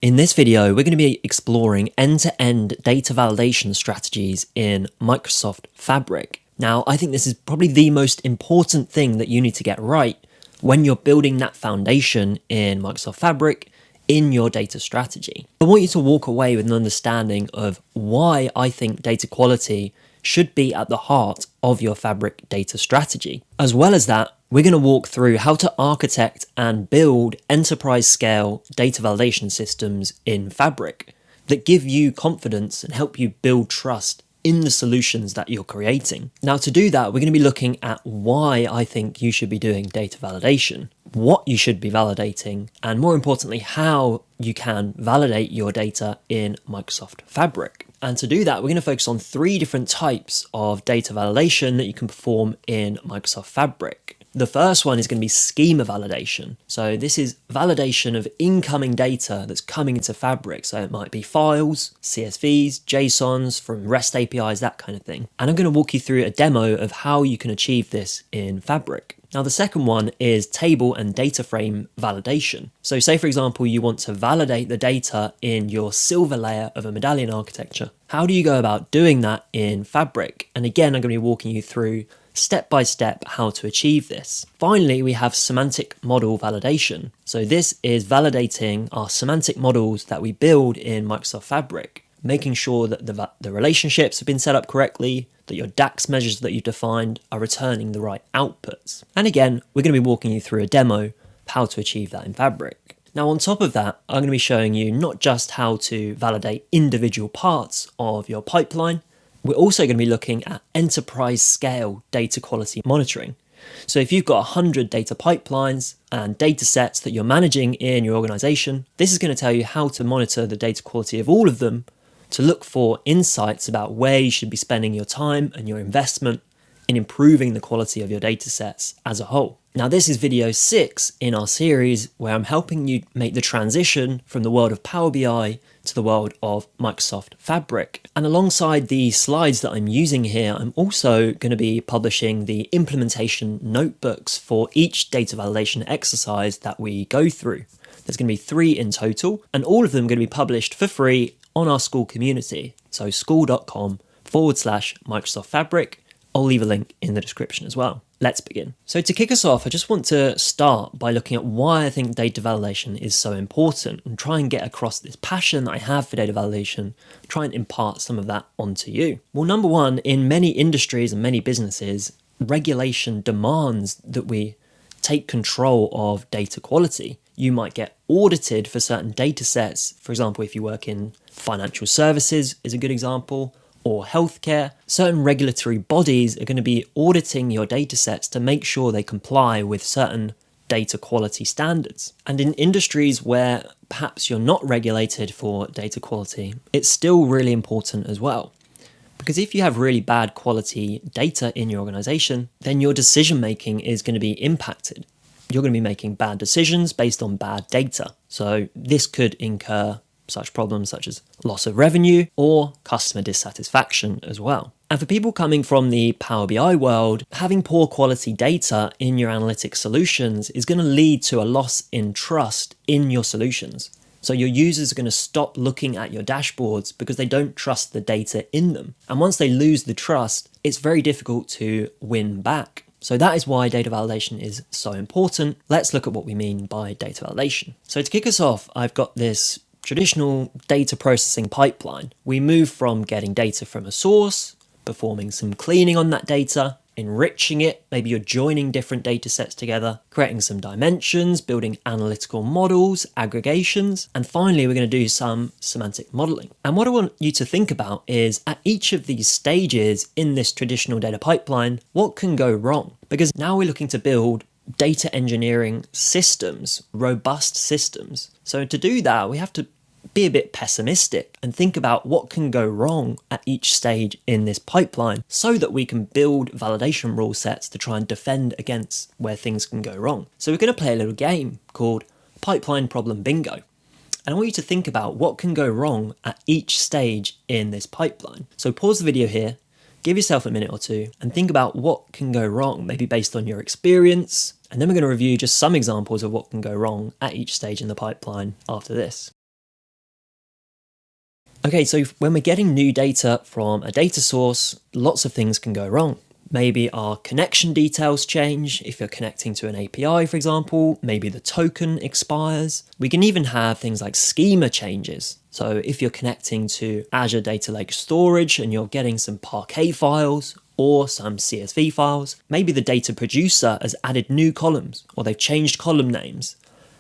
In this video, we're going to be exploring end-to-end data validation strategies in Microsoft Fabric. Now, I think this is probably the most important thing that you need to get right when you're building that foundation in Microsoft Fabric in your data strategy. I want you to walk away with an understanding of why I think data quality should be at the heart of your Fabric data strategy. As well as that, we're going to walk through how to architect and build enterprise scale data validation systems in Fabric that give you confidence and help you build trust in the solutions that you're creating. Now, to do that, we're going to be looking at why I think you should be doing data validation, what you should be validating, and more importantly, how you can validate your data in Microsoft Fabric. And to do that, we're going to focus on 3 different types of data validation that you can perform in Microsoft Fabric. The first one is going to be schema validation. So this is validation of incoming data that's coming into Fabric. So it might be files, CSVs, JSONs from REST APIs, that kind of thing. And I'm going to walk you through a demo of how you can achieve this in Fabric. Now, the second one is table and data frame validation. So say, for example, you want to validate the data in your silver layer of a medallion architecture. How do you go about doing that in Fabric? And again, I'm going to be walking you through step by step how to achieve this. Finally, we have semantic model validation. So this is validating our semantic models that we build in Microsoft Fabric, making sure that the relationships have been set up correctly, that your DAX measures that you've defined are returning the right outputs. And again, we're going to be walking you through a demo of how to achieve that in Fabric. Now, on top of that, I'm going to be showing you not just how to validate individual parts of your pipeline, we're also going to be looking at enterprise scale data quality monitoring. So if you've got 100 data pipelines and data sets that you're managing in your organization, this is going to tell you how to monitor the data quality of all of them to look for insights about where you should be spending your time and your investment in improving the quality of your data sets as a whole. Now, this is video 6 in our series where I'm helping you make the transition from the world of Power BI to the world of Microsoft Fabric. And alongside the slides that I'm using here, I'm also going to be publishing the implementation notebooks for each data validation exercise that we go through. There's going to be 3 in total, and all of them are going to be published for free on our school community. So school.com/Microsoft Fabric. I'll leave a link in the description as well. Let's begin. So to kick us off, I just want to start by looking at why I think data validation is so important and try and get across this passion that I have for data validation, try and impart some of that onto you. Well, number one, in many industries and many businesses, regulation demands that we take control of data quality. You might get audited for certain data sets. For example, if you work in financial services is a good example, or healthcare, certain regulatory bodies are going to be auditing your data sets to make sure they comply with certain data quality standards. And in industries where perhaps you're not regulated for data quality, it's still really important as well. Because if you have really bad quality data in your organization, then your decision making is going to be impacted. You're going to be making bad decisions based on bad data. So this could incur such problems such as loss of revenue or customer dissatisfaction as well. And for people coming from the Power BI world, having poor quality data in your analytics solutions is going to lead to a loss in trust in your solutions. So your users are going to stop looking at your dashboards because they don't trust the data in them. And once they lose the trust, it's very difficult to win back. So that is why data validation is so important. Let's look at what we mean by data validation. So to kick us off, I've got this traditional data processing pipeline. We move from getting data from a source, performing some cleaning on that data, enriching it, maybe you're joining different data sets together, creating some dimensions, building analytical models, aggregations, and finally we're going to do some semantic modeling. And what I want you to think about is at each of these stages in this traditional data pipeline, what can go wrong? Because now we're looking to build data engineering systems, robust systems. So to do that, we have to be a bit pessimistic and think about what can go wrong at each stage in this pipeline so that we can build validation rule sets to try and defend against where things can go wrong. So we're going to play a little game called Pipeline Problem Bingo. And I want you to think about what can go wrong at each stage in this pipeline. So pause the video here, give yourself a minute or two and think about what can go wrong, maybe based on your experience. And then we're going to review just some examples of what can go wrong at each stage in the pipeline after this. Okay, so when we're getting new data from a data source, lots of things can go wrong. Maybe our connection details change if you're connecting to an API, for example. Maybe the token expires. We can even have things like schema changes. So if you're connecting to Azure Data Lake Storage and you're getting some Parquet files or some CSV files, maybe the data producer has added new columns or they've changed column names.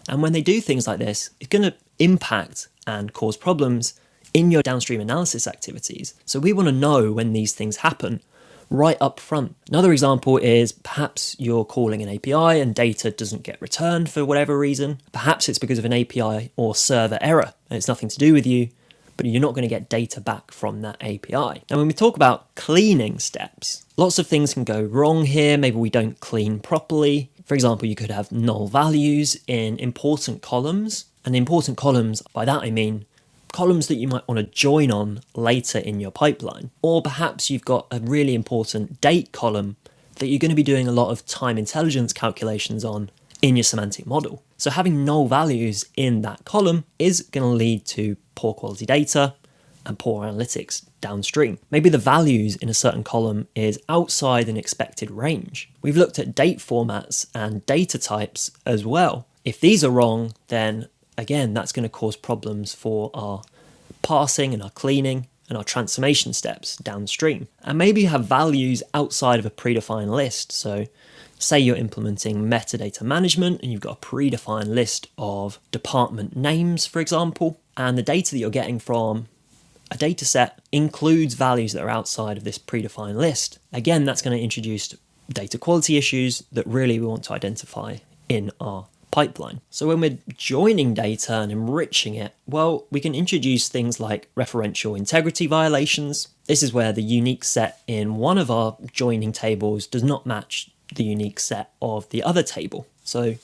And when they do things like this, it's going to impact and cause problems in your downstream analysis activities. So we want to know when these things happen right up front. Another example is perhaps you're calling an API and data doesn't get returned for whatever reason. Perhaps it's because of an API or server error and it's nothing to do with you, but you're not going to get data back from that API. Now, when we talk about cleaning steps, lots of things can go wrong here. Maybe we don't clean properly. For example, you could have null values in important columns. And important columns, by that I mean columns that you might want to join on later in your pipeline. Or perhaps you've got a really important date column that you're going to be doing a lot of time intelligence calculations on in your semantic model. So having null values in that column is going to lead to poor quality data and poor analytics downstream. Maybe the values in a certain column is outside an expected range. We've looked at date formats and data types as well. If these are wrong, then again, that's going to cause problems for our parsing and our cleaning and our transformation steps downstream. And maybe you have values outside of a predefined list. So say you're implementing metadata management and you've got a predefined list of department names, for example, and the data that you're getting from a data set includes values that are outside of this predefined list. Again, that's going to introduce data quality issues that really we want to identify in our pipeline. So when we're joining data and enriching it, well, we can introduce things like referential integrity violations. This is where the unique set in one of our joining tables does not match the unique set of the other table. So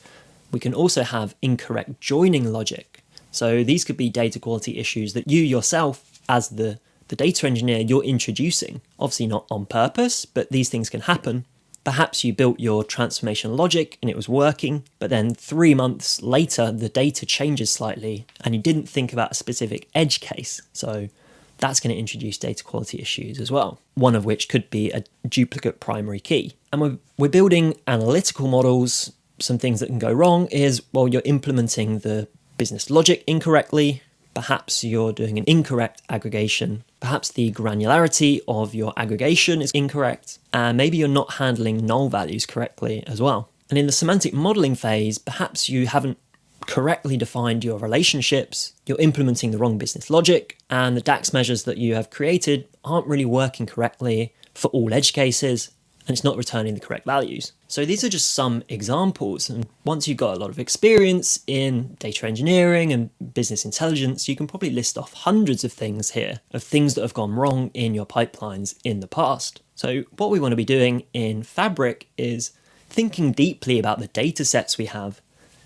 we can also have incorrect joining logic. So these could be data quality issues that you yourself, as the data engineer, you're introducing. Obviously not on purpose, but these things can happen. Perhaps you built your transformation logic and it was working, but then 3 months later, the data changes slightly and you didn't think about a specific edge case. So that's going to introduce data quality issues as well, one of which could be a duplicate primary key. And we're building analytical models. Some things that can go wrong is, well, you're implementing the business logic incorrectly. Perhaps you're doing an incorrect aggregation. Perhaps the granularity of your aggregation is incorrect. And maybe you're not handling null values correctly as well. And in the semantic modeling phase, perhaps you haven't correctly defined your relationships, you're implementing the wrong business logic, and the DAX measures that you have created aren't really working correctly for all edge cases, and it's not returning the correct values. So these are just some examples. And once you've got a lot of experience in data engineering and business intelligence, you can probably list off hundreds of things here, of things that have gone wrong in your pipelines in the past. So what we want to be doing in Fabric is thinking deeply about the data sets we have,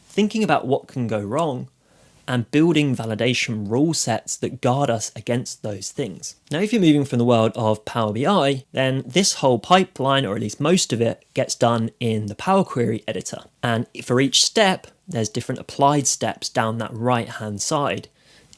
thinking about what can go wrong, and building validation rule sets that guard us against those things. Now, if you're moving from the world of Power BI, then this whole pipeline, or at least most of it, gets done in the Power Query editor. And for each step, there's different applied steps down that right-hand side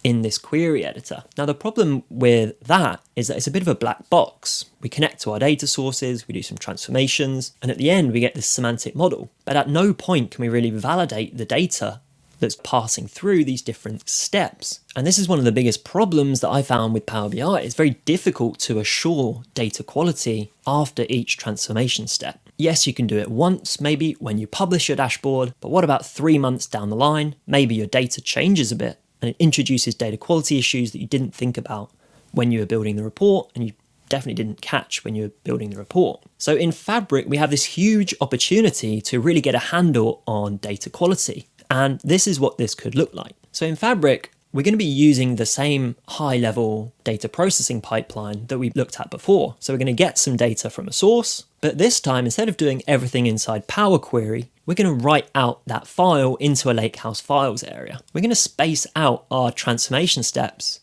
in this query editor. Now, the problem with that is that it's a bit of a black box. We connect to our data sources, we do some transformations, and at the end, we get this semantic model. But at no point can we really validate the data that's passing through these different steps. And this is one of the biggest problems that I found with Power BI. It's very difficult to assure data quality after each transformation step. Yes, you can do it once, maybe when you publish your dashboard, but what about 3 months down the line? Maybe your data changes a bit and it introduces data quality issues that you didn't think about when you were building the report, and you definitely didn't catch when you were building the report. So in Fabric, we have this huge opportunity to really get a handle on data quality. And this is what this could look like. So in Fabric, we're going to be using the same high-level data processing pipeline that we looked at before. So we're going to get some data from a source, but this time, instead of doing everything inside Power Query, we're going to write out that file into a Lakehouse Files area. We're going to space out our transformation steps,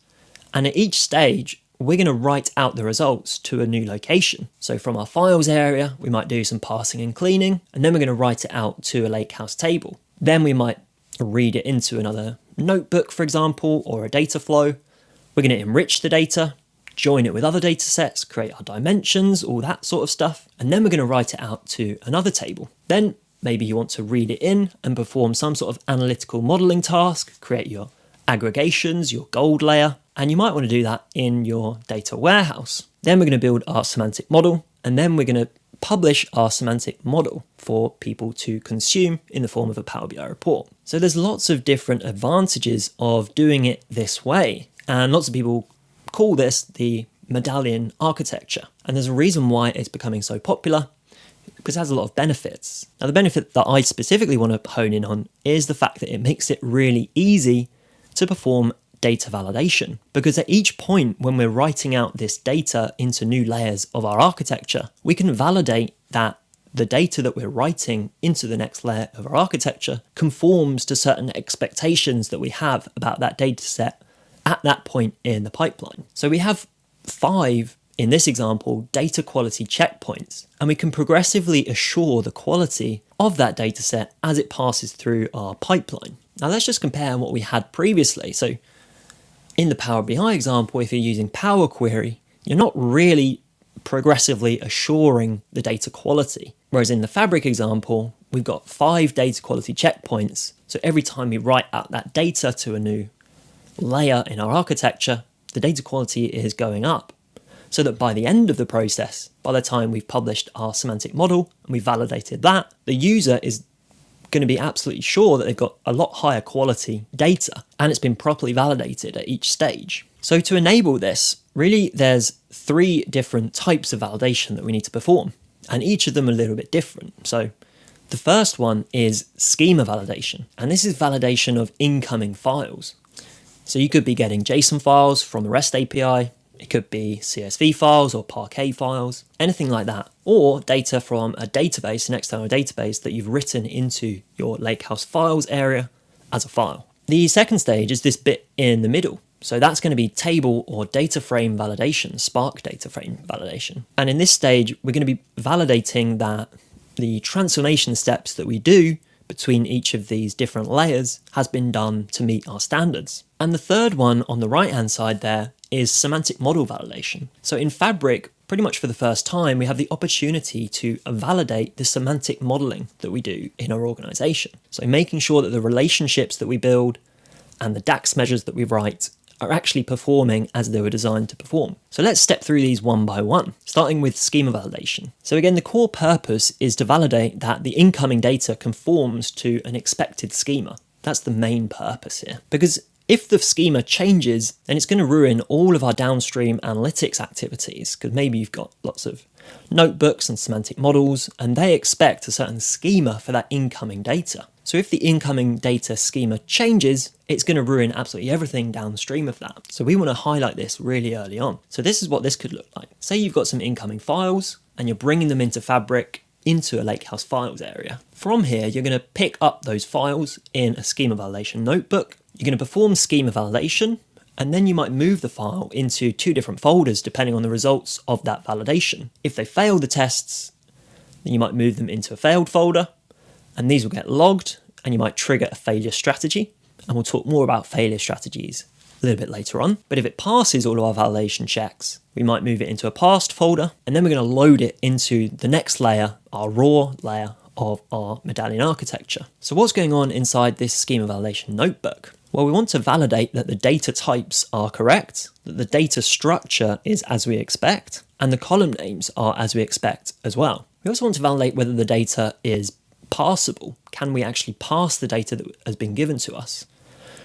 and at each stage, we're going to write out the results to a new location. So from our files area, we might do some parsing and cleaning, and then we're going to write it out to a Lakehouse table. Then we might read it into another notebook, for example, or a data flow. We're We're going to enrich the data, join it with other data sets, create our dimensions, all that sort of stuff. And then we're going to write it out to another table. Then maybe you want to read it in and perform some sort of analytical modeling task, create your aggregations, your gold layer, and you might want to do that in your data warehouse. Then we're going to build our semantic model, and then we're going to publish our semantic model for people to consume in the form of a Power BI report. So there's lots of different advantages of doing it this way, and lots of people call this the medallion architecture. And there's a reason why it's becoming so popular, because it has a lot of benefits. Now, the benefit that I specifically want to hone in on is the fact that it makes it really easy to perform data validation, because at each point when we're writing out this data into new layers of our architecture, we can validate that the data that we're writing into the next layer of our architecture conforms to certain expectations that we have about that data set at that point in the pipeline. So we have 5, in this example, data quality checkpoints, and we can progressively assure the quality of that data set as it passes through our pipeline. Now let's just compare what we had previously. So in the Power BI example, if you're using Power Query, you're not really progressively assuring the data quality. Whereas in the Fabric example, we've got 5 data quality checkpoints. So every time we write out that data to a new layer in our architecture, the data quality is going up. So that by the end of the process, by the time we've published our semantic model and we validated that, the user is going to be absolutely sure that they've got a lot higher quality data and it's been properly validated at each stage. So to enable this, really there's 3 different types of validation that we need to perform, and each of them are a little bit different. So the first one is schema validation, and this is validation of incoming files. So you could be getting JSON files from the REST API, it could be CSV files or Parquet files, anything like that, or data from a database, an external database that you've written into your Lakehouse files area as a file. The second stage is this bit in the middle. So that's going to be table or data frame validation, Spark data frame validation. And in this stage, we're going to be validating that the transformation steps that we do between each of these different layers has been done to meet our standards. And the third one on the right-hand side there is semantic model validation. So in Fabric, pretty much for the first time, we have the opportunity to validate the semantic modeling that we do in our organization. So making sure that the relationships that we build and the DAX measures that we write are actually performing as they were designed to perform. So let's step through these one by one, starting with schema validation. So again, the core purpose is to validate that the incoming data conforms to an expected schema. That's the main purpose here, because if the schema changes, then it's going to ruin all of our downstream analytics activities, because maybe you've got lots of notebooks and semantic models, and they expect a certain schema for that incoming data. So if the incoming data schema changes, it's going to ruin absolutely everything downstream of that. So we want to highlight this really early on. So this is what this could look like. Say you've got some incoming files, and you're bringing them into Fabric into a Lakehouse files area. From here, you're going to pick up those files in a schema validation notebook. You're going to perform schema validation, and then you might move the file into 2 different folders depending on the results of that validation. If they fail the tests, then you might move them into a failed folder, and these will get logged, and you might trigger a failure strategy. And we'll talk more about failure strategies a little bit later on. But if it passes all of our validation checks, we might move it into a passed folder, and then we're going to load it into the next layer, our raw layer of our medallion architecture. So what's going on inside this schema validation notebook? Well, we want to validate that the data types are correct, that the data structure is as we expect, and the column names are as we expect as well. We also want to validate whether the data is parsable. Can we actually parse the data that has been given to us?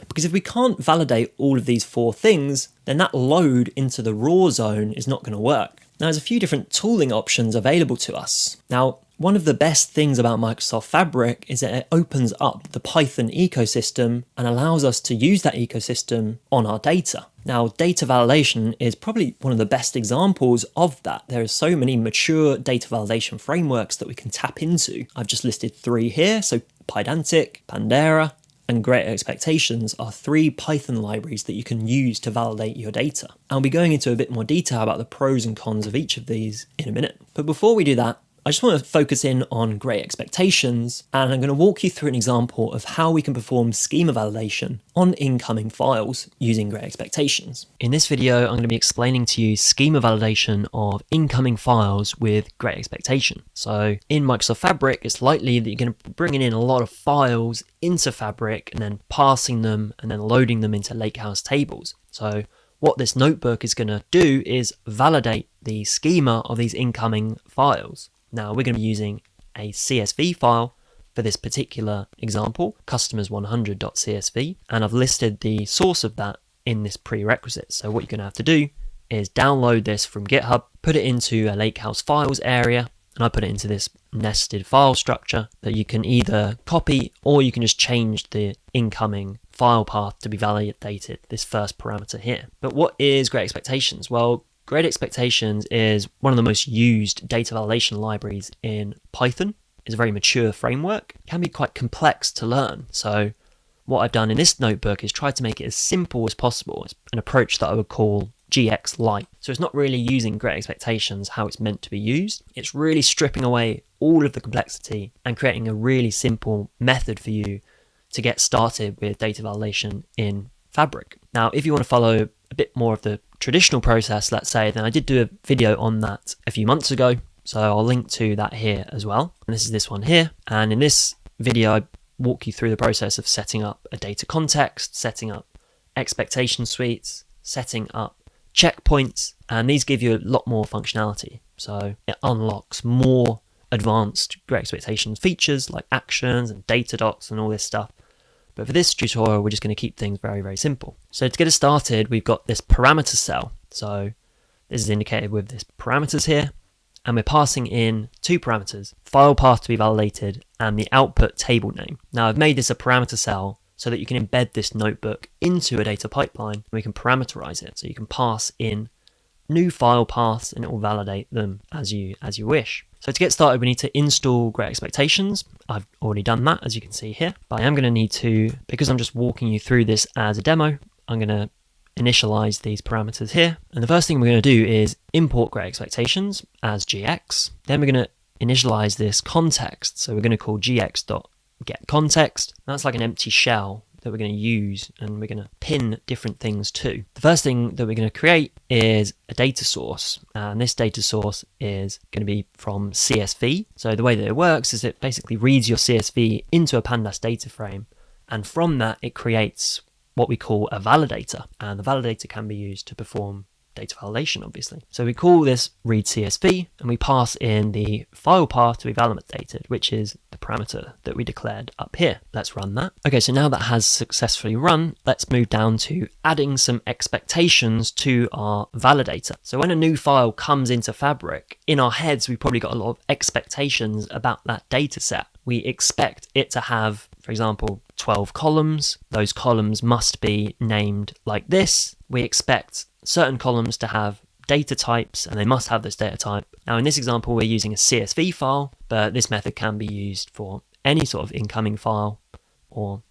Because if we can't validate all of these 4 things, then that load into the raw zone is not going to work. Now, there's a few different tooling options available to us. Now, one of the best things about Microsoft Fabric is that it opens up the Python ecosystem and allows us to use that ecosystem on our data. Now, data validation is probably one of the best examples of that. There are so many mature data validation frameworks that we can tap into. I've just listed 3 here. So Pydantic, Pandera, and Great Expectations are 3 Python libraries that you can use to validate your data. I'll be going into a bit more detail about the pros and cons of each of these in a minute. But before we do that, I just want to focus in on Great Expectations, and I'm going to walk you through an example of how we can perform schema validation on incoming files using Great Expectations. In this video, I'm going to be explaining to you schema validation of incoming files with Great Expectation. So in Microsoft Fabric, it's likely that you're going to be bringing in a lot of files into Fabric and then parsing them and then loading them into Lakehouse tables. So what this notebook is going to do is validate the schema of these incoming files. Now we're going to be using a CSV file for this particular example, customers100.csv, and I've listed the source of that in this prerequisite. So what you're going to have to do is download this from GitHub, put it into a Lakehouse files area, and I put it into this nested file structure that you can either copy or you can just change the incoming file path to be validated, this first parameter here. But what is Great Expectations? Well, Great Expectations is one of the most used data validation libraries in Python. It's a very mature framework. It can be quite complex to learn. So what I've done in this notebook is try to make it as simple as possible. It's an approach that I would call GX Lite. So it's not really using Great Expectations how it's meant to be used. It's really stripping away all of the complexity and creating a really simple method for you to get started with data validation in Fabric. Now, if you want to follow a bit more of the traditional process, let's say, then I did do a video on that a few months ago. So I'll link to that here as well. And this is this one here. And in this video, I walk you through the process of setting up a data context, setting up expectation suites, setting up checkpoints, and these give you a lot more functionality. So it unlocks more advanced Great Expectations features like actions and data docs and all this stuff. But for this tutorial, we're just going to keep things very, very simple. So to get us started, we've got this parameter cell. So this is indicated with this parameters here, and we're passing in two parameters, file path to be validated and the output table name. Now I've made this a parameter cell so that you can embed this notebook into a data pipeline and we can parameterize it. So you can pass in new file paths and it will validate them as you wish. So to get started, we need to install Great Expectations. I've already done that, as you can see here, but I am going to need to, because I'm just walking you through this as a demo, I'm going to initialize these parameters here. And the first thing we're going to do is import Great Expectations as GX. Then we're going to initialize this context. So we're going to call gx.getContext. That's like an empty shell that we're going to use and we're going to pin different things to. The first thing that we're going to create is a data source, and this data source is going to be from CSV. So the way that it works is it basically reads your CSV into a pandas data frame, and from that it creates what we call a validator, and the validator can be used to perform data validation, obviously. So we call this read CSV and we pass in the file path to be validated, which is the parameter that we declared up here. Let's run that. Okay, so now that has successfully run, let's move down to adding some expectations to our validator. So when a new file comes into Fabric, in our heads, we've probably got a lot of expectations about that data set. We expect it to have, for example, 12 columns. Those columns must be named like this. We expect certain columns to have data types and they must have this data type. Now in this example, we're using a CSV file, but this method can be used for any sort of incoming file or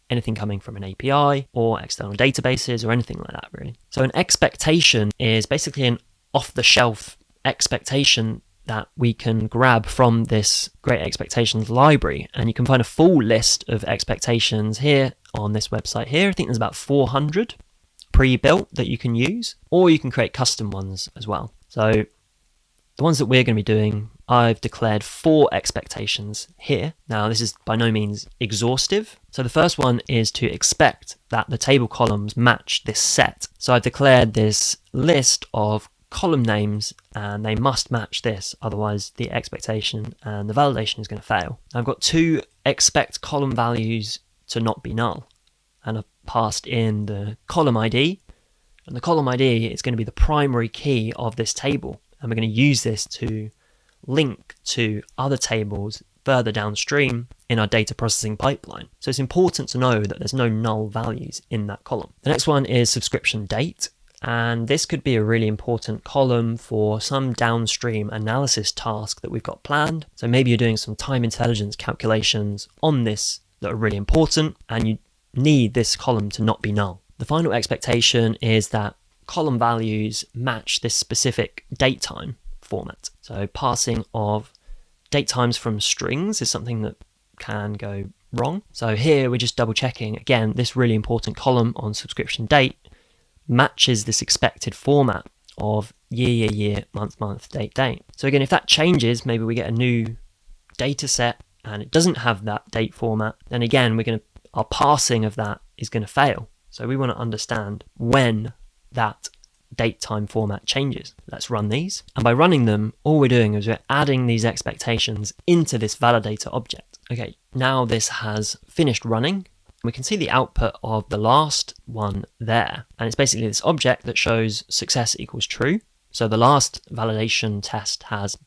anything coming from an API or external databases or anything like that, really. So an expectation is basically an off-the-shelf expectation that we can grab from this Great Expectations library, and you can find a full list of expectations here on this website here. I think there's about 400 pre-built that you can use, or you can create custom ones as well. So the ones that we're going to be doing, I've declared 4 expectations here. Now this is by no means exhaustive. So the first one is to expect that the table columns match this set. So I've declared this list of column names and they must match this, otherwise the expectation and the validation is going to fail. I've got 2 expect column values to not be null, and I've passed in the column ID, and the column ID is going to be the primary key of this table, and we're going to use this to link to other tables further downstream in our data processing pipeline. So it's important to know that there's no null values in that column. The next one is subscription date, and this could be a really important column for some downstream analysis task that we've got planned. So maybe you're doing some time intelligence calculations on this that are really important, and you need this column to not be null. The final expectation is that column values match this specific date time format. So passing of date times from strings is something that can go wrong. So here we're just double checking, again, this really important column on subscription date matches this expected format of year, month, date. So again, if that changes, maybe we get a new data set and it doesn't have that date format, then again, our parsing of that is going to fail. So we want to understand when that date time format changes. Let's run these. And by running them, all we're doing is we're adding these expectations into this validator object. Okay, now this has finished running. We can see the output of the last one there. And it's basically this object that shows success equals true. So the last validation test has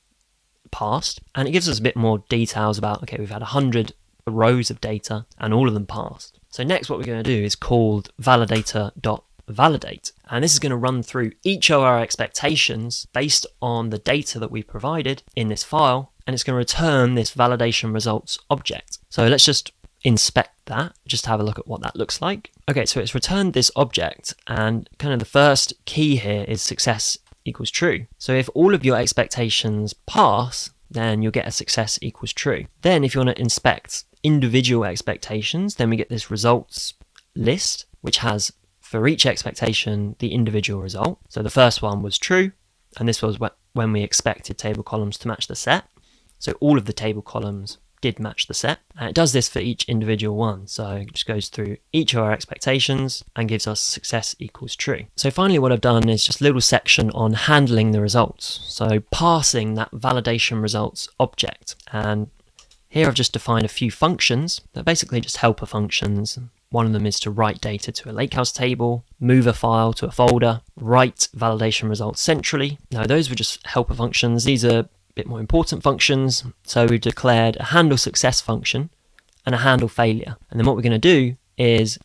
passed, and it gives us a bit more details about, okay, we've had 100 rows of data and all of them passed. So next what we're going to do is called validator.validate, and this is going to run through each of our expectations based on the data that we provided in this file, and it's going to return this validation results object. So let's just inspect that, just have a look at what that looks like. Okay, so it's returned this object, and kind of the first key here is success equals true. So if all of your expectations pass, then you'll get a success equals true. Then if you want to inspect individual expectations, then we get this results list, which has for each expectation the individual result. So the first one was true, and this was when we expected table columns to match the set. So all of the table columns did match the set, and it does this for each individual one. So it just goes through each of our expectations and gives us success equals true. So finally what I've done is just a little section on handling the results, so parsing that validation results object. And here I've just defined a few functions that are basically just helper functions. One of them is to write data to a lakehouse table, move a file to a folder, write validation results centrally. Now those were just helper functions. These are bit more important functions. So we've declared a handle success function and a handle failure. And then what we're going to do is,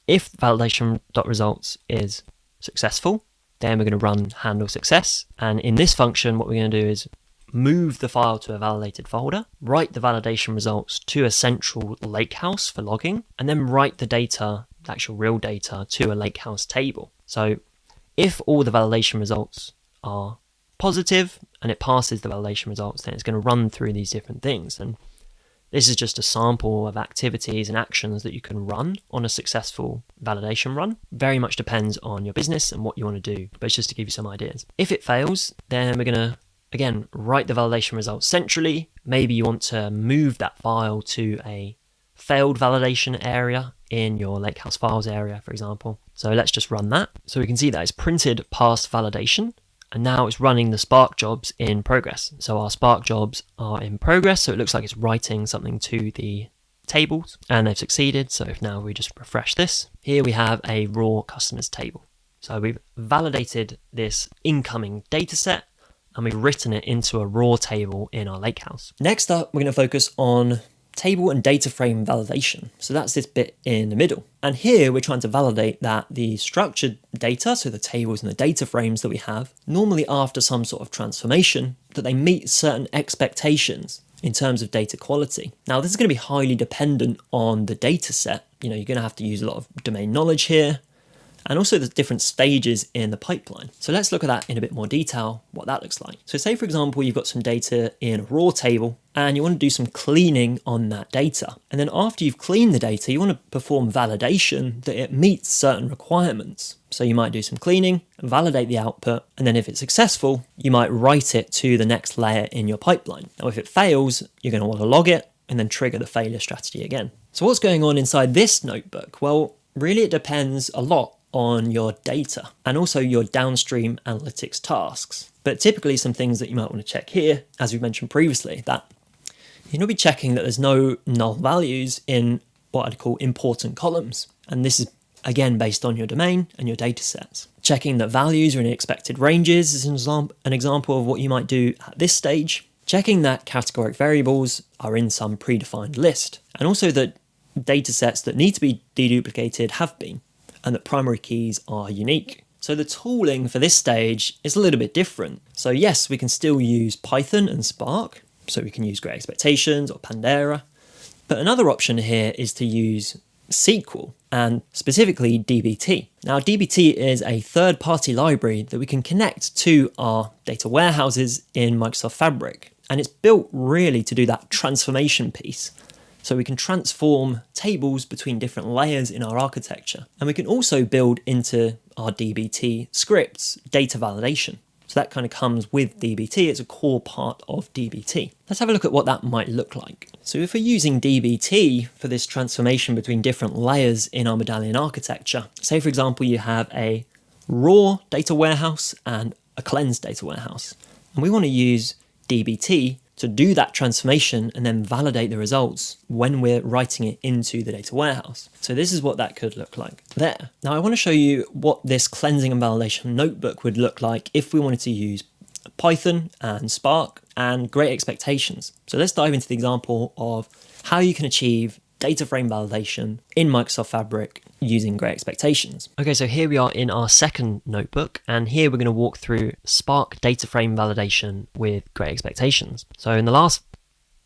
if validation.results is successful, then we're going to run handle success. And in this function, what we're going to do is move the file to a validated folder, write the validation results to a central lakehouse for logging, and then write the data, the actual real data, to a lakehouse table. So if all the validation results are positive and it passes the validation results, then it's going to run through these different things. And this is just a sample of activities and actions that you can run on a successful validation run. Very much depends on your business and what you want to do, but it's just to give you some ideas. If it fails, then we're going to, again, write the validation results centrally. Maybe you want to move that file to a failed validation area in your Lakehouse files area, for example. So let's just run that. So we can see that it's printed past validation, and now it's running the Spark jobs in progress. So our Spark jobs are in progress, so it looks like it's writing something to the tables, and they've succeeded. So if now we just refresh this, here we have a raw customers table. So we've validated this incoming data set, and we've written it into a raw table in our Lakehouse. Next up, we're going to focus on table and data frame validation. So that's this bit in the middle. And here we're trying to validate that the structured data, so the tables and the data frames that we have, normally after some sort of transformation, that they meet certain expectations in terms of data quality. Now, this is going to be highly dependent on the data set. You're going to have to use a lot of domain knowledge here, and also the different stages in the pipeline. So let's look at that in a bit more detail, what that looks like. So say, for example, you've got some data in a raw table and you want to do some cleaning on that data. And then after you've cleaned the data, you want to perform validation that it meets certain requirements. So you might do some cleaning and validate the output. And then if it's successful, you might write it to the next layer in your pipeline. Now, if it fails, you're going to want to log it and then trigger the failure strategy again. So what's going on inside this notebook? Well, really it depends a lot on your data and also your downstream analytics tasks. But typically some things that you might want to check here, as we mentioned previously, that you'll be checking that there's no null values in what I'd call important columns. And this is again based on your domain and your data sets. Checking that values are in expected ranges is an example of what you might do at this stage. Checking that categoric variables are in some predefined list, and also that data sets that need to be deduplicated have been, and that primary keys are unique. So the tooling for this stage is a little bit different. So yes, we can still use Python and Spark. So we can use Great Expectations or Pandera. But another option here is to use SQL and specifically dbt. Now dbt is a third-party library that we can connect to our data warehouses in Microsoft Fabric. And it's built really to do that transformation piece. So we can transform tables between different layers in our architecture. And we can also build into our DBT scripts data validation. So that kind of comes with DBT. It's a core part of DBT. Let's have a look at what that might look like. So if we're using DBT for this transformation between different layers in our medallion architecture, say for example, you have a raw data warehouse and a cleansed data warehouse. And we want to use DBT to do that transformation and then validate the results when we're writing it into the data warehouse. So this is what that could look like there. Now I want to show you what this cleansing and validation notebook would look like if we wanted to use Python and Spark and Great Expectations. So let's dive into the example of how you can achieve data frame validation in Microsoft Fabric using Great Expectations. Okay, so here we are in our second notebook, and here we're going to walk through Spark data frame validation with Great Expectations. So in the last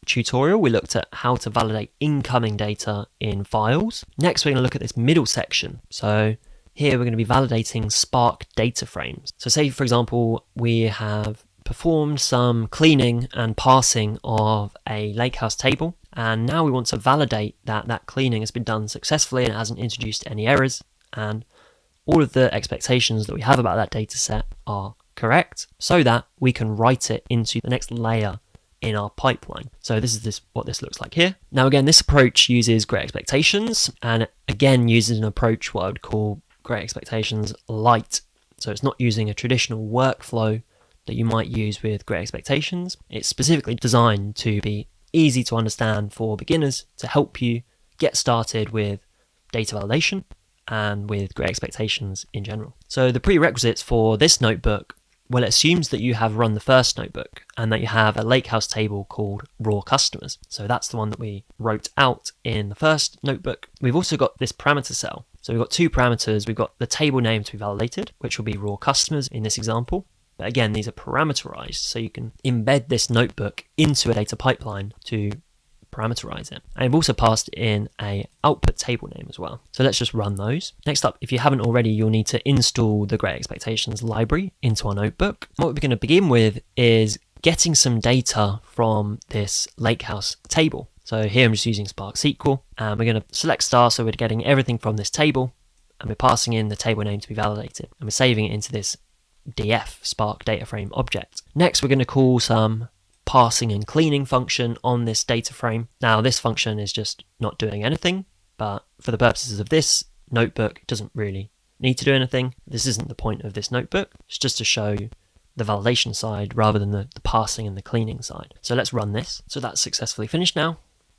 tutorial, we looked at how to validate incoming data in files. Next, we're going to look at this middle section. So here we're going to be validating Spark data frames. So say, for example, we have performed some cleaning and parsing of a lakehouse table, and now we want to validate that that cleaning has been done successfully and it hasn't introduced any errors, and all of the expectations that we have about that data set are correct, so that we can write it into the next layer in our pipeline. So this is what this looks like here. Now again, this approach uses Great Expectations, and again uses an approach what I would call Great Expectations light. So it's not using a traditional workflow that you might use with Great Expectations. It's specifically designed to be easy to understand for beginners, to help you get started with data validation and with Great Expectations in general. So the prerequisites for this notebook, well, it assumes that you have run the first notebook and that you have a lakehouse table called raw customers. So that's the one that we wrote out in the first notebook. We've also got this parameter cell. So we've got two parameters. We've got the table name to be validated, which will be raw customers in this example. But again, these are parameterized, so you can embed this notebook into a data pipeline to parameterize it. And I've also passed in a output table name as well. So let's just run those. Next up, if you haven't already, you'll need to install the Great Expectations library into our notebook. What we're going to begin with is getting some data from this lakehouse table. So here I'm just using Spark SQL, and we're going to select star, so we're getting everything from this table, and we're passing in the table name to be validated, and we're saving it into this DF, Spark data frame object. Next, we're going to call some parsing and cleaning function on this data frame. Now, this function is just not doing anything, but for the purposes of this notebook, it doesn't really need to do anything. This isn't the point of this notebook. It's just to show the validation side rather than the parsing and the cleaning side. So let's run this. So that's successfully finished now.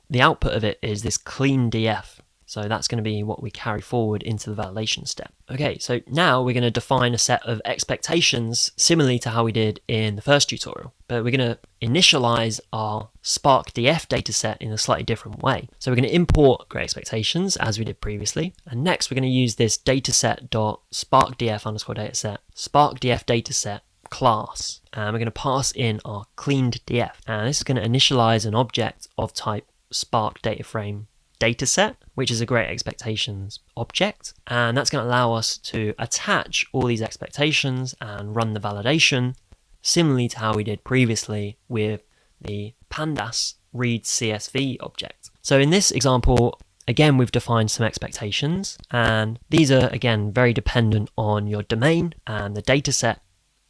The output of it is this clean DF. So that's going to be what we carry forward into the validation step. Okay, so now we're going to define a set of expectations similarly to how we did in the first tutorial, but we're going to initialize our Spark DF dataset in a slightly different way. So we're going to import Great Expectations as we did previously, and next we're going to use this dataset.sparkdf_dataset, SparkDF dataset class, and we're going to pass in our cleaned DF, and this is going to initialize an object of type Spark dataframe dataset, which is a Great Expectations object, and that's going to allow us to attach all these expectations and run the validation similarly to how we did previously with the pandas read CSV object. So in this example, again, we've defined some expectations, and these are again very dependent on your domain and the dataset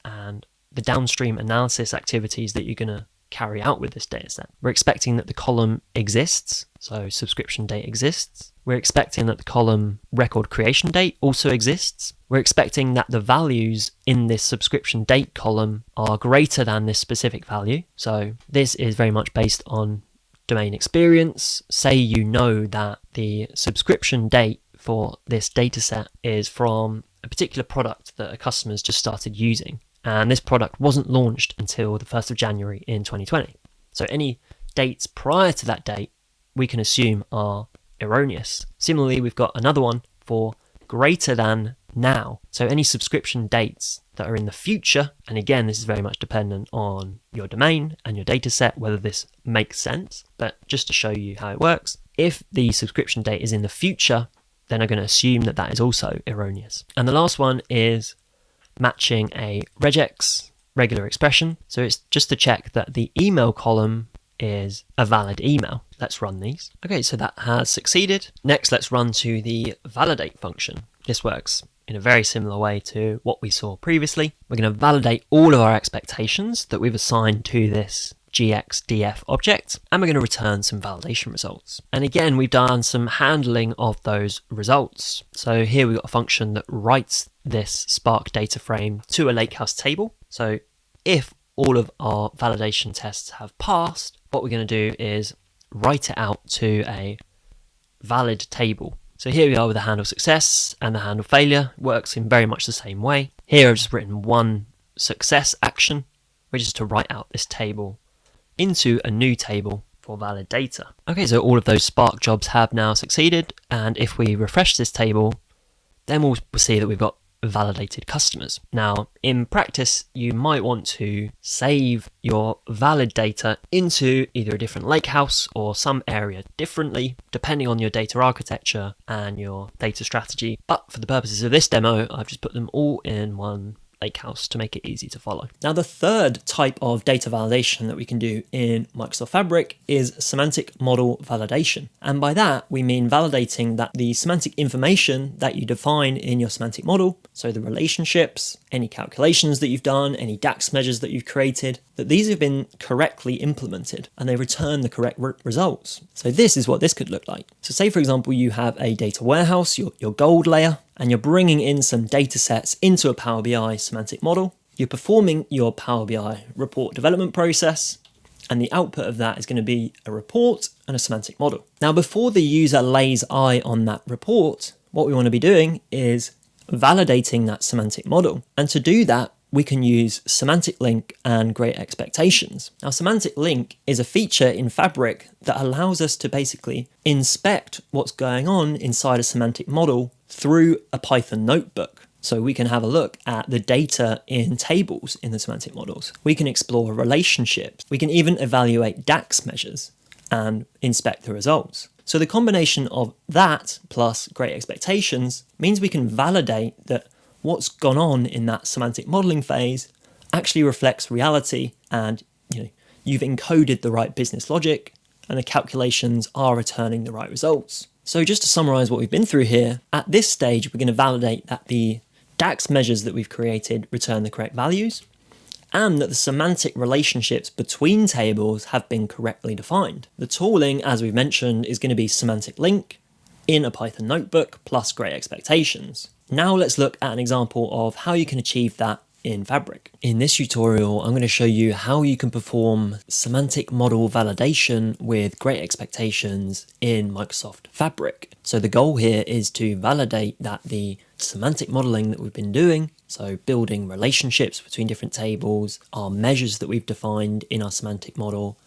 and the downstream analysis activities that you're going to carry out with this dataset. We're expecting that the column exists, so subscription date exists. We're expecting that the column record creation date also exists. We're expecting that the values in this subscription date column are greater than this specific value. So this is very much based on domain experience. Say you know that the subscription date for this dataset is from a particular product that a customer's just started using, and this product wasn't launched until the 1st of January in 2020. So any dates prior to that date, we can assume are erroneous. Similarly, we've got another one for greater than now. So any subscription dates that are in the future, and again, this is very much dependent on your domain and your data set, whether this makes sense, but just to show you how it works, if the subscription date is in the future, then I'm going to assume that that is also erroneous. And the last one is matching a regex regular expression. So it's just to check that the email column is a valid email. Let's run these. Okay, so that has succeeded. Next, let's run to the validate function. This works in a very similar way to what we saw previously. We're going to validate all of our expectations that we've assigned to this gxdf object, and we're going to return some validation results. And again, we've done some handling of those results. So here we've got a function that writes this Spark data frame to a lakehouse table. So if all of our validation tests have passed, what we're going to do is write it out to a valid table. So here we are with the handle success and the handle failure. It works in very much the same way. Here I've just written one success action, which is to write out this table into a new table for valid data. Okay, so all of those Spark jobs have now succeeded, and if we refresh this table, then we'll see that we've got validated customers. Now, in practice, you might want to save your valid data into either a different lakehouse or some area differently, depending on your data architecture and your data strategy. But for the purposes of this demo, I've just put them all in one lakehouse to make it easy to follow. Now, the third type of data validation that we can do in Microsoft Fabric is semantic model validation. And by that, we mean validating that the semantic information that you define in your semantic model, so the relationships, any calculations that you've done, any DAX measures that you've created, that these have been correctly implemented and they return the correct results. So this is what this could look like. So say, for example, you have a data warehouse, your gold layer, and you're bringing in some data sets into a Power BI semantic model. You're performing your Power BI report development process, and the output of that is going to be a report and a semantic model. Now, before the user lays eye on that report, what we want to be doing is validating that semantic model. And to do that, we can use semantic link and great expectations. Now, semantic link is a feature in Fabric that allows us to basically inspect what's going on inside a semantic model through a Python notebook. So we can have a look at the data in tables in the semantic models. We can explore relationships. We can even evaluate DAX measures and inspect the results. So the combination of that plus great expectations means we can validate that what's gone on in that semantic modeling phase actually reflects reality, and you've encoded the right business logic and the calculations are returning the right results. So just to summarize what we've been through here, at this stage we're going to validate that the DAX measures that we've created return the correct values, and that the semantic relationships between tables have been correctly defined. The tooling, as we've mentioned, is going to be semantic link in a Python notebook plus great expectations. Now let's look at an example of how you can achieve that in Fabric. In this tutorial, I'm going to show you how you can perform semantic model validation with great expectations in Microsoft Fabric. So the goal here is to validate that the semantic modeling that we've been doing, so building relationships between different tables, our measures that we've defined in our semantic model,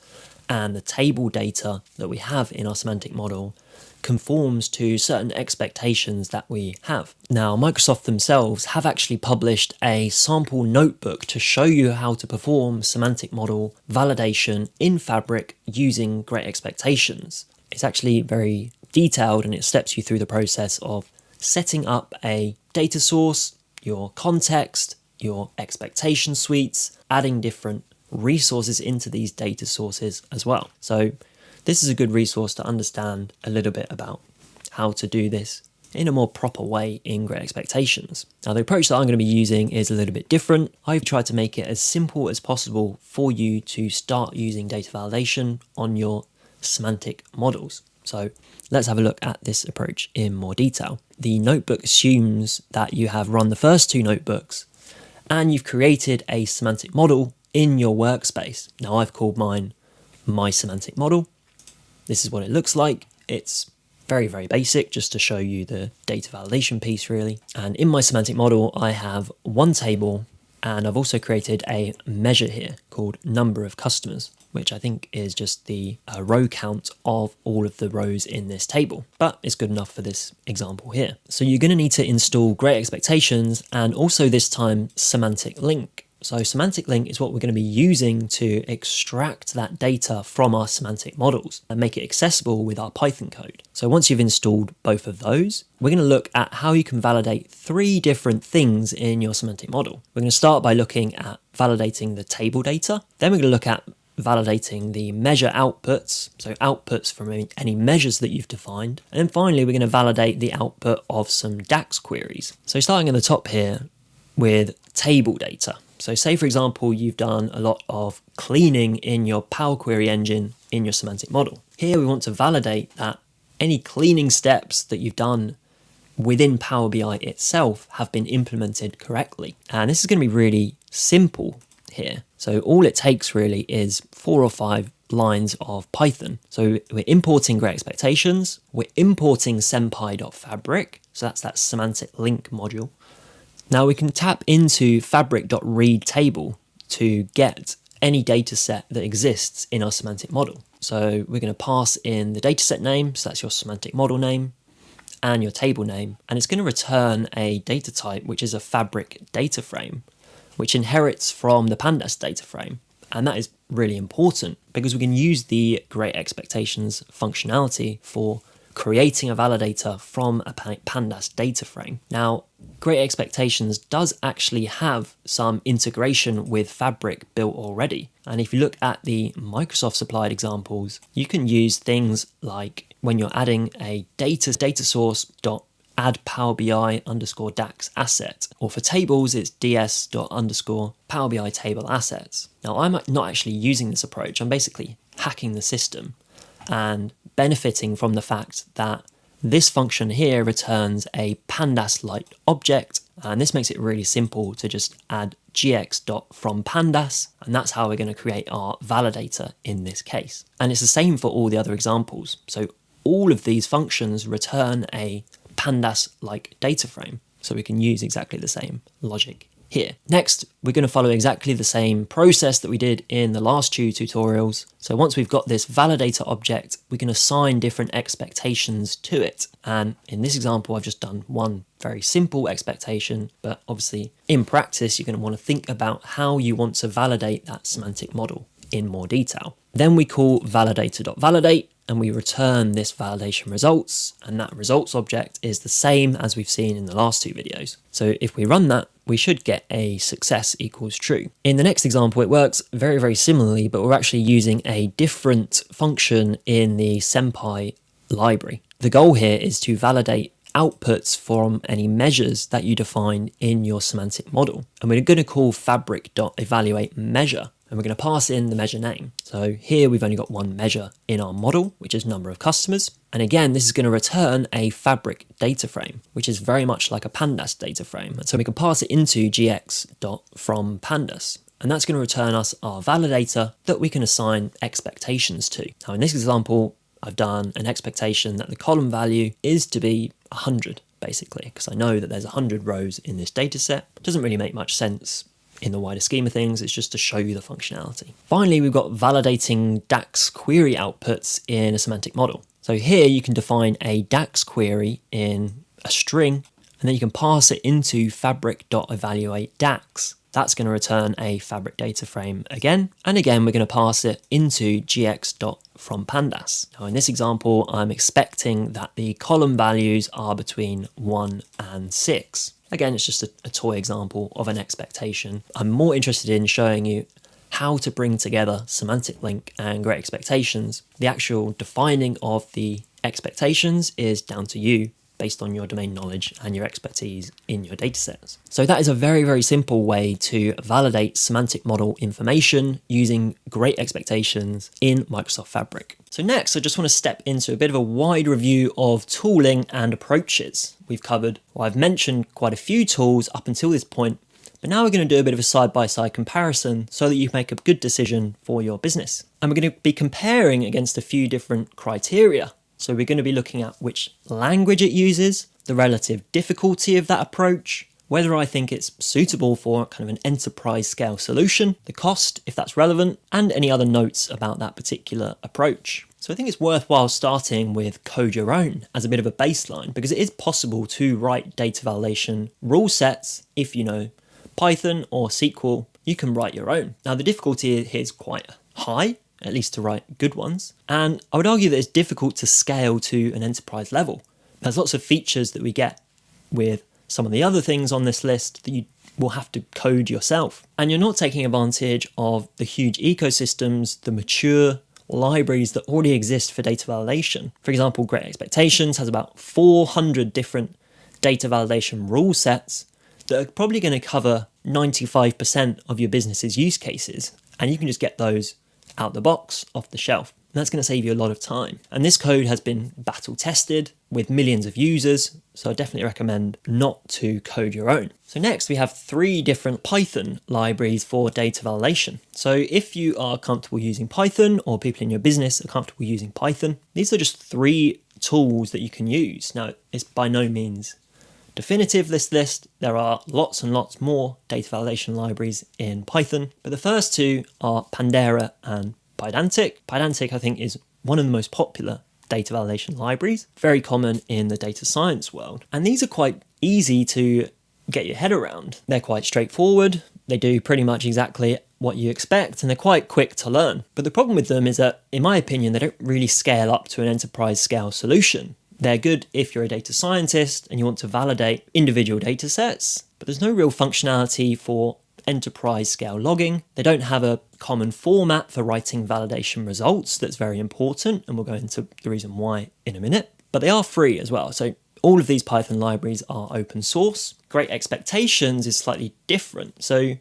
and the table data that we have in our semantic model conforms to certain expectations that we have. Now, Microsoft themselves have actually published a sample notebook to show you how to perform semantic model validation in Fabric using great expectations. It's actually very detailed and it steps you through the process of setting up a data source, your context, your expectation suites, adding different resources into these data sources as well. So this is a good resource to understand a little bit about how to do this in a more proper way in Great Expectations. Now, the approach that I'm going to be using is a little bit different. I've tried to make it as simple as possible for you to start using data validation on your semantic models. So let's have a look at this approach in more detail. The notebook assumes that you have run the first two notebooks and you've created a semantic model in your workspace. Now, I've called mine my semantic model. This is what it looks like. It's very, very basic, just to show you the data validation piece really. And in my semantic model, I have one table, and I've also created a measure here called number of customers, which I think is just the row count of all of the rows in this table, but it's good enough for this example here. So you're going to need to install Great Expectations and also this time Semantic Link. So semantic link is what we're going to be using to extract that data from our semantic models and make it accessible with our Python code. So once you've installed both of those, we're going to look at how you can validate 3 different things in your semantic model. We're going to start by looking at validating the table data. Then we're going to look at validating the measure outputs, so outputs from any measures that you've defined. And then finally, we're going to validate the output of some DAX queries. So starting at the top here with table data. So say, for example, you've done a lot of cleaning in your Power Query engine in your semantic model. Here we want to validate that any cleaning steps that you've done within Power BI itself have been implemented correctly. And this is going to be really simple here. So all it takes really is 4 or 5 lines of Python. So we're importing Great Expectations, we're importing senpai.fabric, so that's that semantic link module. Now we can tap into fabric.read table to get any data set that exists in our semantic model. So we're going to pass in the dataset name, so that's your semantic model name, and your table name, and it's going to return a data type which is a fabric data frame, which inherits from the pandas data frame. And that is really important because we can use the Great Expectations functionality for creating a validator from a pandas data frame. Now, Great Expectations does actually have some integration with Fabric built already. And if you look at the Microsoft supplied examples, you can use things like when you're adding a data source dot add Power BI underscore DAX asset, or for tables, it's ds dot underscore Power BI table assets. Now, I'm not actually using this approach. I'm basically hacking the system and benefiting from the fact that this function here returns a pandas-like object, and this makes it really simple to just add gx.fromPandas, and that's how we're going to create our validator in this case. And it's the same for all the other examples. So all of these functions return a pandas-like data frame, so we can use exactly the same logic here. Next, we're going to follow exactly the same process that we did in the last 2 tutorials. So once we've got this validator object, we can assign different expectations to it. And in this example, I've just done one very simple expectation, but obviously in practice, you're going to want to think about how you want to validate that semantic model in more detail. Then we call validator.validate, and we return this validation results, and that results object is the same as we've seen in the last 2 videos. So if we run that, we should get a success equals true. In the next example, it works very, very similarly, but we're actually using a different function in the senpai library. The goal here is to validate outputs from any measures that you define in your semantic model. And we're going to call fabric.evaluateMeasure, and we're going to pass in the measure name. So here we've only got one measure in our model, which is number of customers. And again, this is going to return a fabric data frame, which is very much like a pandas data frame. And so we can pass it into gx.fromPandas. And that's going to return us our validator that we can assign expectations to. Now in this example, I've done an expectation that the column value is to be 100, basically, because I know that there's 100 rows in this data set. It doesn't really make much sense in the wider scheme of things, it's just to show you the functionality. Finally, we've got validating DAX query outputs in a semantic model. So here you can define a DAX query in a string, and then you can pass it into fabric.evaluateDAX. That's going to return a fabric data frame again. And again, we're going to pass it into gx.fromPandas. Now in this example, I'm expecting that the column values are between 1 and 6. Again, it's just a toy example of an expectation. I'm more interested in showing you how to bring together semantic link and Great Expectations. The actual defining of the expectations is down to you based on your domain knowledge and your expertise in your datasets. So that is a very, very simple way to validate semantic model information using Great Expectations in Microsoft Fabric. So next, I just want to step into a bit of a wide review of tooling and approaches. I've mentioned quite a few tools up until this point, but now we're going to do a bit of a side-by-side comparison so that you make a good decision for your business. And we're going to be comparing against a few different criteria. So we're going to be looking at which language it uses, the relative difficulty of that approach, whether I think it's suitable for kind of an enterprise scale solution, the cost, if that's relevant, and any other notes about that particular approach. So I think it's worthwhile starting with Code Your Own as a bit of a baseline, because it is possible to write data validation rule sets if you know Python or SQL. you can write your own. Now, the difficulty here is quite high, at least to write good ones. And I would argue that it's difficult to scale to an enterprise level. There's lots of features that we get with some of the other things on this list that you will have to code yourself. And you're not taking advantage of the huge ecosystems, the mature libraries that already exist for data validation. For example, Great Expectations has about 400 different data validation rule sets that are probably going to cover 95% of your business's use cases. And you can just get those out the box, off the shelf. And that's going to save you a lot of time. And this code has been battle tested with millions of users, so I definitely recommend not to code your own. So next we have 3 different Python libraries for data validation. So if you are comfortable using Python, or people in your business are comfortable using Python, these are just 3 tools that you can use. Now, it's by no means definitive, this list. There are lots and lots more data validation libraries in Python, but the first 2 are Pandera and Pydantic. Pydantic, I think, is one of the most popular data validation libraries, very common in the data science world. And these are quite easy to get your head around. They're quite straightforward. They do pretty much exactly what you expect, and they're quite quick to learn. But the problem with them is that, in my opinion, they don't really scale up to an enterprise scale solution. They're good if you're a data scientist and you want to validate individual data sets, but there's no real functionality for enterprise scale logging. They don't have a common format for writing validation results that's very important, and we'll go into the reason why in a minute. But they are free as well, so all of these Python libraries are open source. Great Expectations is slightly different. So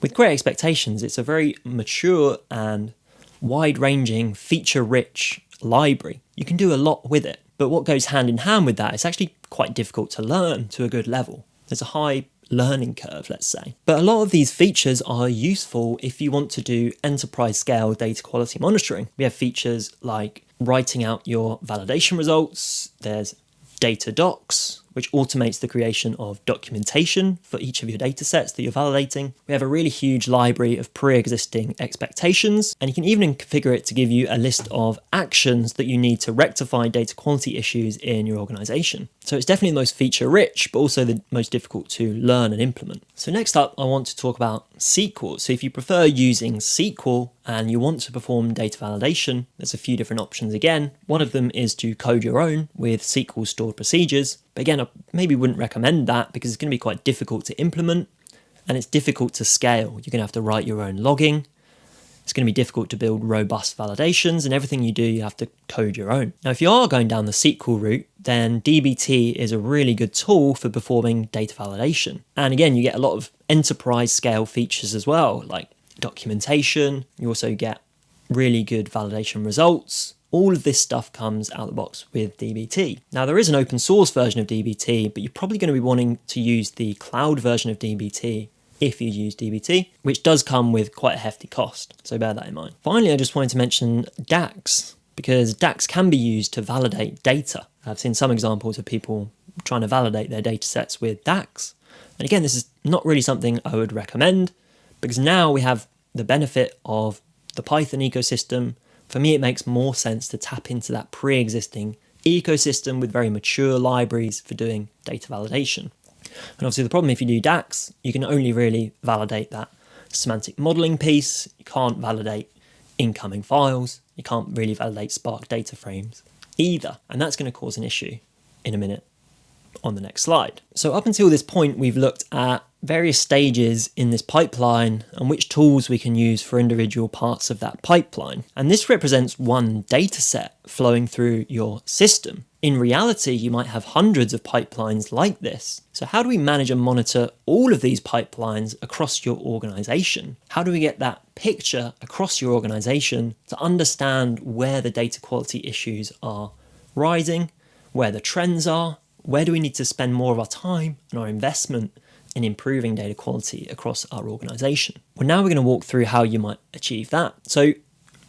with Great Expectations, it's a very mature and wide-ranging, feature-rich library. You can do a lot with it, but what goes hand in hand with that is actually quite difficult to learn to a good level. There's a high learning curve, let's say. But a lot of these features are useful if you want to do enterprise scale data quality monitoring. We have features like writing out your validation results. There's data docs, which automates the creation of documentation for each of your data sets that you're validating. We have a really huge library of pre-existing expectations, and you can even configure it to give you a list of actions that you need to rectify data quality issues in your organization. So it's definitely the most feature rich, but also the most difficult to learn and implement. So next up, I want to talk about SQL. So if you prefer using SQL and you want to perform data validation, there's a few different options again. One of them is to code your own with SQL stored procedures. But again, I maybe wouldn't recommend that because it's going to be quite difficult to implement and it's difficult to scale. You're going to have to write your own logging. It's going to be difficult to build robust validations, and everything you do, you have to code your own. Now, if you are going down the SQL route, then dbt is a really good tool for performing data validation. And again, you get a lot of enterprise scale features as well, like documentation. You also get really good validation results. All of this stuff comes out of the box with dbt. Now, there is an open source version of dbt, but you're probably going to be wanting to use the cloud version of dbt if you use dbt, which does come with quite a hefty cost. So bear that in mind. Finally, I just wanted to mention DAX, because DAX can be used to validate data. I've seen some examples of people trying to validate their data sets with DAX. And again, this is not really something I would recommend, because now we have the benefit of the Python ecosystem. For me, it makes more sense to tap into that pre-existing ecosystem with very mature libraries for doing data validation. And obviously the problem if you do DAX, you can only really validate that semantic modeling piece. You can't validate incoming files. You can't really validate Spark data frames either. And that's going to cause an issue in a minute on the next slide. So up until this point, we've looked at various stages in this pipeline and which tools we can use for individual parts of that pipeline. And this represents one data set flowing through your system. In reality, you might have hundreds of pipelines like this. So how do we manage and monitor all of these pipelines across your organization? How do we get that picture across your organization to understand where the data quality issues are rising, where the trends are, where do we need to spend more of our time and our investment in improving data quality across our organization? Well, now we're going to walk through how you might achieve that. So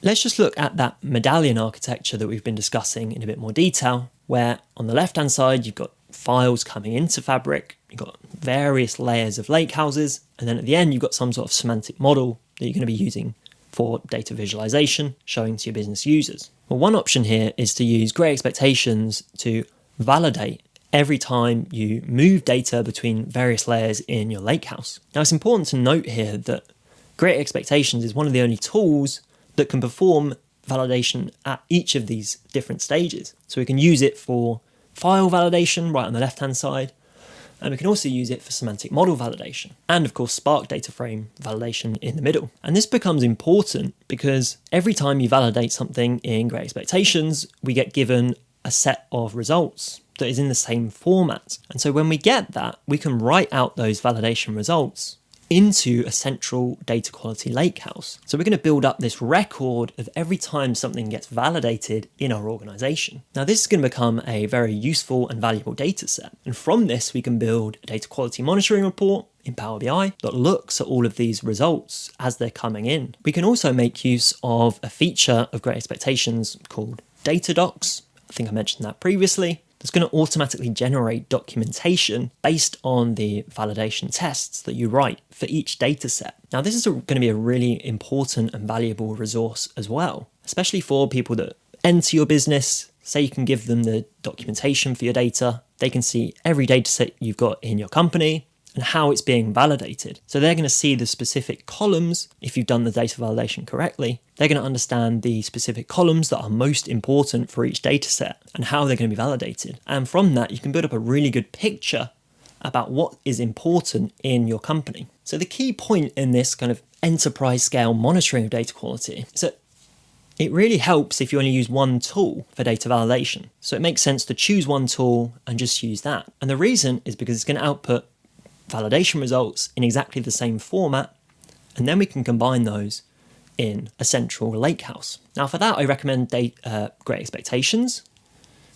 let's just look at that medallion architecture that we've been discussing in a bit more detail, where on the left-hand side, you've got files coming into Fabric, you've got various layers of lakehouses, and then at the end, you've got some sort of semantic model that you're going to be using for data visualization, showing to your business users. Well, one option here is to use Great Expectations to validate every time you move data between various layers in your lakehouse. Now, it's important to note here that Great Expectations is one of the only tools that can perform validation at each of these different stages. So we can use it for file validation right on the left-hand side, and we can also use it for semantic model validation, and of course Spark data frame validation in the middle. And this becomes important because every time you validate something in Great Expectations, we get given a set of results that is in the same format. And so when we get that, we can write out those validation results into a central data quality lakehouse. So we're going to build up this record of every time something gets validated in our organization. Now this is going to become a very useful and valuable data set. And from this, we can build a data quality monitoring report in Power BI that looks at all of these results as they're coming in. We can also make use of a feature of Great Expectations called data docs. I think I mentioned that previously. That's going to automatically generate documentation based on the validation tests that you write for each data set. Now, this is going to be a really important and valuable resource as well, especially for people that enter your business. Say you can give them the documentation for your data. They can see every data set you've got in your company and how it's being validated. So they're going to see the specific columns. If you've done the data validation correctly, they're going to understand the specific columns that are most important for each data set and how they're going to be validated. And from that, you can build up a really good picture about what is important in your company. So the key point in this kind of enterprise scale monitoring of data quality is that it really helps if you only use one tool for data validation. So it makes sense to choose one tool and just use that. And the reason is because it's going to output validation results in exactly the same format, and then we can combine those in a central lakehouse. Now for that, I recommend Great Expectations,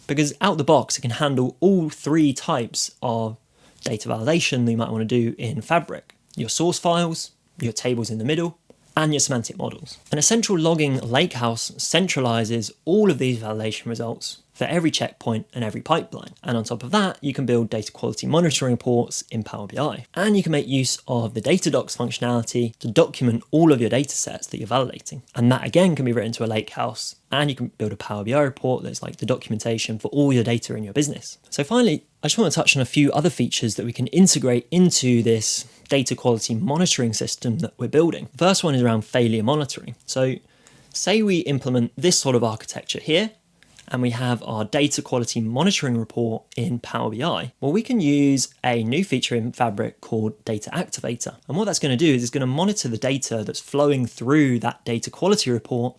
because out the box, it can handle all three types of data validation that you might want to do in Fabric: your source files, your tables in the middle, and your semantic models. And a central logging lakehouse centralizes all of these validation results for every checkpoint and every pipeline. And on top of that, you can build data quality monitoring reports in Power BI. And you can make use of the data docs functionality to document all of your data sets that you're validating. And that again can be written to a lakehouse, and you can build a Power BI report that's like the documentation for all your data in your business. So finally, I just want to touch on a few other features that we can integrate into this data quality monitoring system that we're building. The first one is around failure monitoring. So say we implement this sort of architecture here, and we have our data quality monitoring report in Power BI. Well, we can use a new feature in Fabric called Data Activator. And what that's going to do is it's going to monitor the data that's flowing through that data quality report,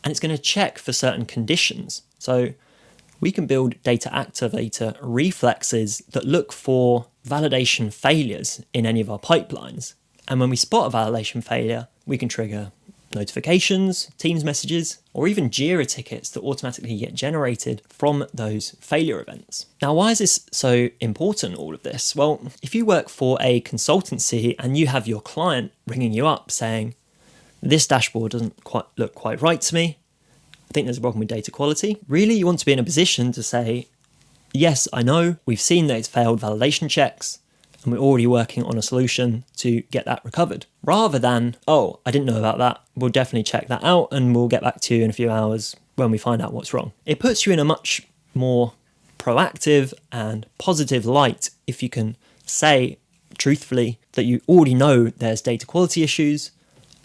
and it's going to check for certain conditions. So we can build Data Activator reflexes that look for validation failures in any of our pipelines. And when we spot a validation failure, we can trigger notifications, Teams messages, or even Jira tickets that automatically get generated from those failure events. Now, why is this so important, all of this? Well, if you work for a consultancy and you have your client ringing you up saying, this dashboard doesn't look quite right to me, I think there's a problem with data quality. Really, you want to be in a position to say, yes, I know, we've seen that it's failed validation checks, and we're already working on a solution to get that recovered. Rather than, oh, I didn't know about that, we'll definitely check that out and we'll get back to you in a few hours when we find out what's wrong. It puts you in a much more proactive and positive light if you can say truthfully that you already know there's data quality issues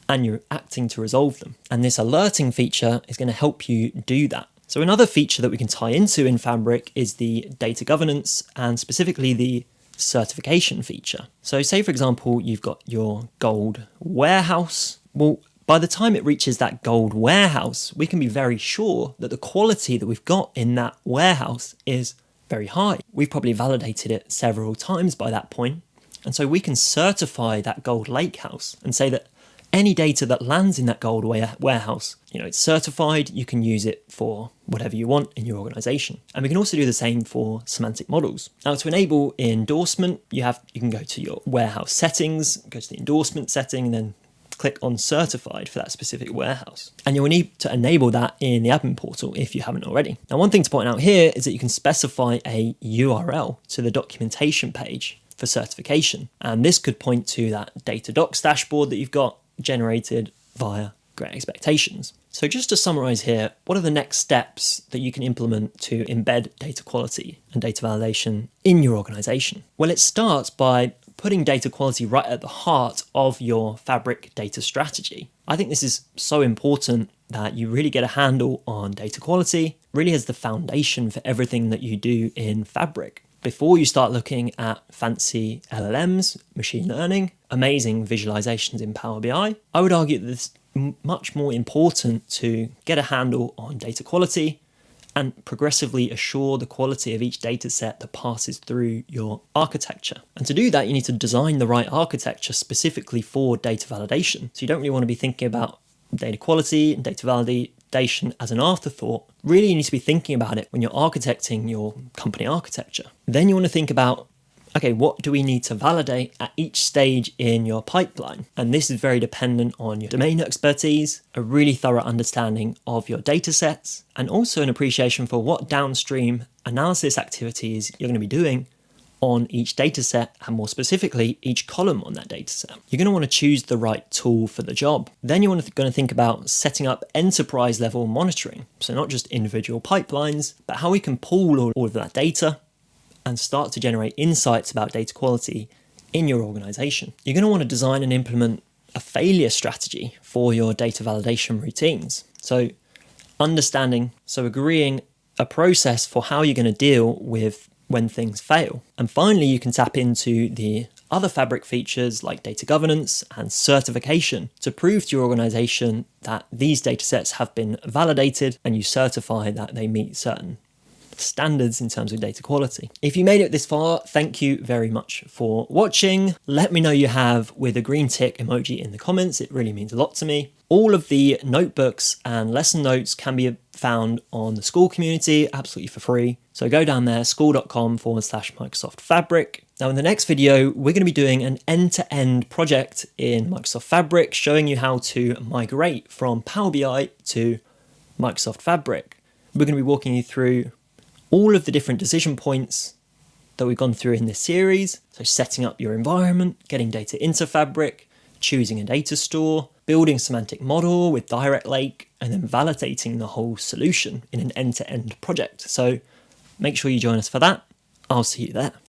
and you're acting to resolve them. And this alerting feature is going to help you do that. So another feature that we can tie into in Fabric is the data governance, and specifically the certification feature. So say, for example, you've got your gold warehouse. Well, by the time it reaches that gold warehouse, we can be very sure that the quality that we've got in that warehouse is very high. We've probably validated it several times by that point. And so we can certify that gold lakehouse and say that any data that lands in that gold warehouse, it's certified, you can use it for whatever you want in your organization. And we can also do the same for semantic models. Now, to enable endorsement, you can go to your warehouse settings, go to the endorsement setting, and then click on certified for that specific warehouse. And you'll need to enable that in the admin portal if you haven't already. Now, one thing to point out here is that you can specify a URL to the documentation page for certification. And this could point to that data docs dashboard that you've got generated via Great Expectations. So just to summarize here, what are the next steps that you can implement to embed data quality and data validation in your organization? Well, it starts by putting data quality right at the heart of your Fabric data strategy. I think this is so important that you really get a handle on data quality, really as the foundation for everything that you do in Fabric. Before you start looking at fancy LLMs, machine learning, amazing visualizations in Power BI, I would argue that it's much more important to get a handle on data quality and progressively assure the quality of each data set that passes through your architecture. And to do that, you need to design the right architecture specifically for data validation. So you don't really want to be thinking about data quality and data validation as an afterthought. Really, you need to be thinking about it when you're architecting your company architecture. Then you want to think about, okay, what do we need to validate at each stage in your pipeline? And this is very dependent on your domain expertise, a really thorough understanding of your data sets, and also an appreciation for what downstream analysis activities you're going to be doing on each data set, and more specifically, each column on that data set. You're going to want to choose the right tool for the job. Then you're going to think about setting up enterprise level monitoring. So not just individual pipelines, but how we can pool all of that data and start to generate insights about data quality in your organization. You're going to want to design and implement a failure strategy for your data validation routines. So agreeing a process for how you're going to deal with when things fail. And finally, you can tap into the other Fabric features like data governance and certification to prove to your organization that these data sets have been validated, and you certify that they meet certain standards in terms of data quality. If you made it this far, thank you very much for watching. Let me know you have with a green tick emoji in the comments. It really means a lot to me. All of the notebooks and lesson notes can be found on the school community absolutely for free. So go down there, school.com/Microsoft Fabric. Now in the next video, we're going to be doing an end-to-end project in Microsoft Fabric, showing you how to migrate from Power BI to Microsoft Fabric. We're going to be walking you through all of the different decision points that we've gone through in this series. So setting up your environment, getting data into Fabric, choosing a data store, building a semantic model with Direct Lake, and then validating the whole solution in an end-to-end project. So make sure you join us for that. I'll see you there.